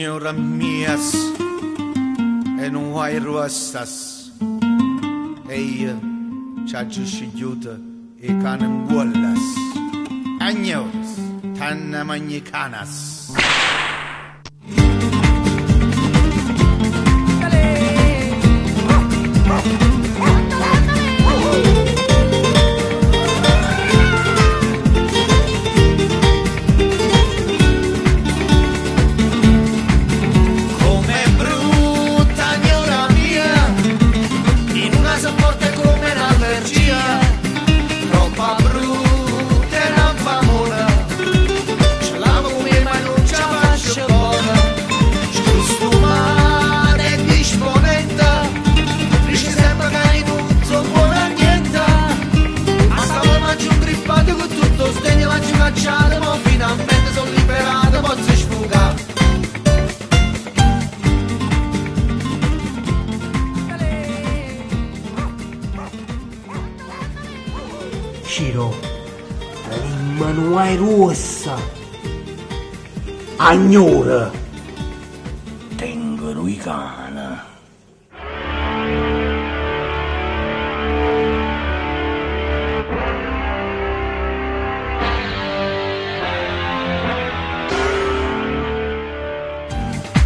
Signora mias, e non hai ruastas, e io ci ha scegliuto e canem buolas, agnos, tanna magnicanas. Ma finalmente sono liberato, posso sfugare. Ciro, ma non hai rossa. Agnora, tengono i cani.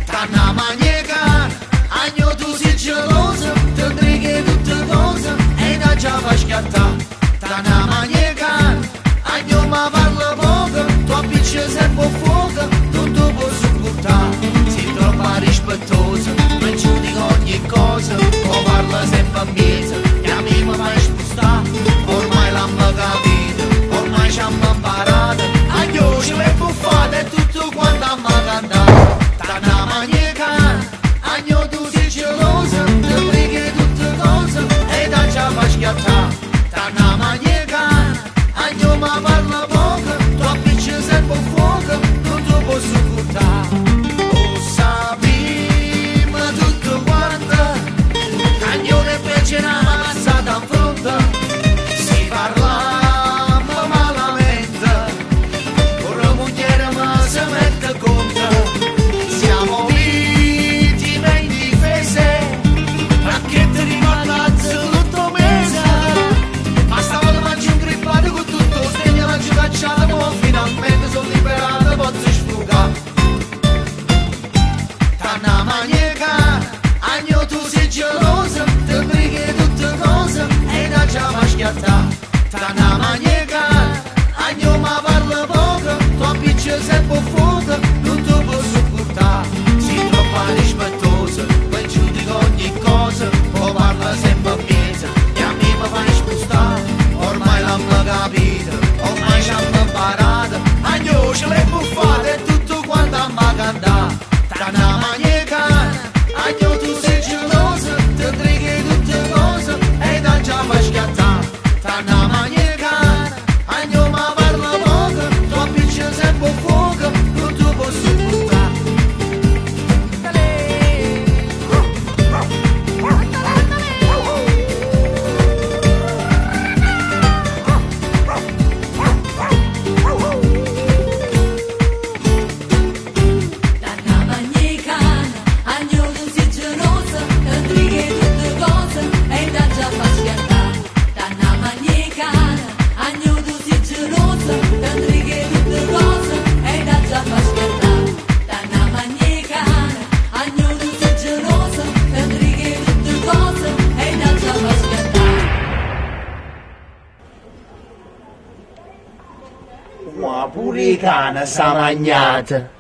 Tanna magneca, agno tu sei gelosa, te brighe tutte cose e da già fa schiattare. Tanna magneca, agno ma parla poco, tu appicci sempre fuoco, tutto posso buttare. Si trova rispettosa, ma giudica ogni cosa, o parla sempre a mezzo, e a me mi fai spostare. Ormai l'hanno capito, ormai ci hanno imparato, agno ce l'hai buffata e tutto quanto hanno cantato. Tanna magneca, agno tu sei gelosa, te brighe tutte cose e da già fa schiattare. Tanna magneca, agno ma parla poco, tu appicci sempre fuoco, non tu posso buttare. Lo sappiamo tutto quanto, agno ne fece una mazzata in fronte, si parla malamente, con la moglie ma si mette contro. Siamo vittime indifese, racchette di mannazzo tutto mese. Ma stavolta mangio un grippato con tutto stegno, mangio cacciato, ma finalmente sono liberato, posso sfugare. Tanna magneca, agno tu sei gelosa, te brighe tutte cose e da già fa schiattare. Tanna magneca, agno ma parla poco, tu appicci sempre fuoco, non tu posso buttare. Si troppa rispettosa, poi giudica ogni cosa, o parla sempre a mezzo, e a me mi fai spostare. Ormai l'hanno capito, ormai ci hanno imparato, agno ce l'hai buffata e tutto quanto hanno cantato. Tanna magneca, agno tu sei gelosa, te brighe tutte cose e da già fa schiattare. Tanna magneca, agno ma parla poco, tu appicci sempre fuoco, non tu posso buttare. Tanna magneca, agno tu sei gelosa, te brighe tutte cose e da già fa schiattare. Tanna magneca, agno tu sei gelosa, te brighe tutte cose e da già fa schiattare. Tanna magneca, agno tu sei gelosa, te brighe tutte cose e da già fa schiattare. Ma pure i cani sa magnata.